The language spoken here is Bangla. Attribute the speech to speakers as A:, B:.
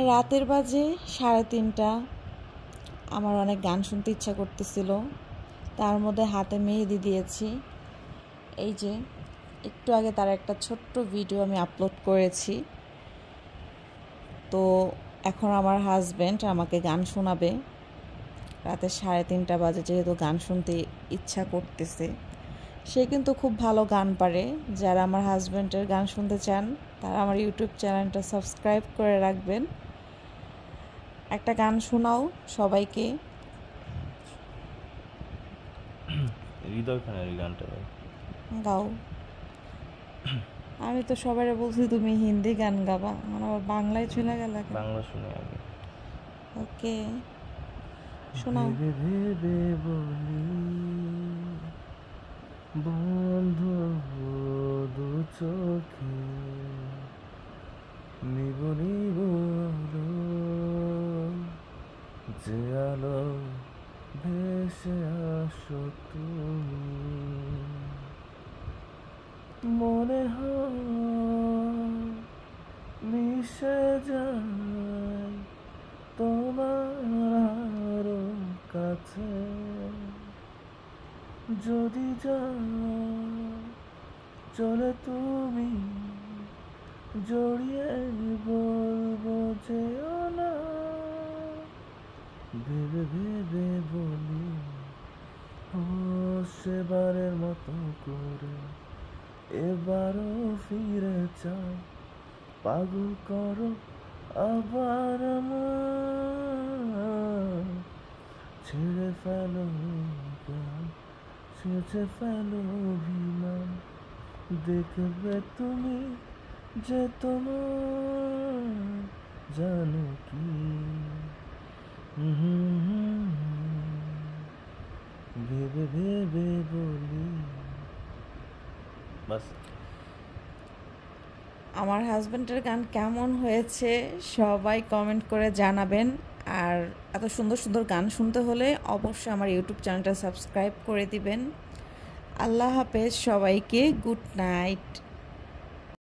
A: রাতের বাজে 3:30। আমার অনেক গান শুনতে ইচ্ছা করতেছিল, তার মধ্যে হাতে মেহেদি দিয়েছি। এই যে একটু আগে তার একটা ছোট্ট ভিডিও আমি আপলোড করেছি। তো এখন আমার হাজব্যান্ড আমাকে গান শোনাবে। রাতে 3:30 বাজে, যেহেতু গান শুনতে ইচ্ছা করতেছে। সে কিন্তু খুব ভালো গান পারে। যারা আমার হাজব্যান্ডের গান শুনতে চান তারা আমার ইউটিউব চ্যানেলটা সাবস্ক্রাইব করে রাখবেন। একটা গান শোনাও সবাইকে।
B: হৃদয় খানের গানটা
A: গাও। আমি তো সবাই বলছি তুমি হিন্দি গান গাবা, মানে আবার বাংলায় চলে গেল।
B: বাংলা শুনে আগে।
A: ওকে, শোনাও।
B: ভেবে বলি বন্ধ দু চোখে নিব নিব আলো, যে আলো ভেসে আসো তুমি। মনে হয় মিশে যায় তোমার কাছে, যদি যাও চলে তুমি জড়িয়ে বলবো যেও না। ভেবে ভেবে বলি সেবারের মতো করে এবারও ফিরে চাও, পাগল করো আবার আমার, ছেড়ে ফেলো গান, ছেড়ে ফেলো অভিমান, দেখবে তুমি যে তোমার জানো কি। ভেবে ভেবে বলি। বাস।
A: আমার হাজব্যান্ডের গান কেমন হয়েছে সবাই কমেন্ট করে জানাবেন। আর এত সুন্দর সুন্দর গান শুনতে হলে অবশ্যই আমার ইউটিউব চ্যানেলটা সাবস্ক্রাইব করে দিবেন। আল্লাহ হাফেজ সবাইকে, গুড নাইট।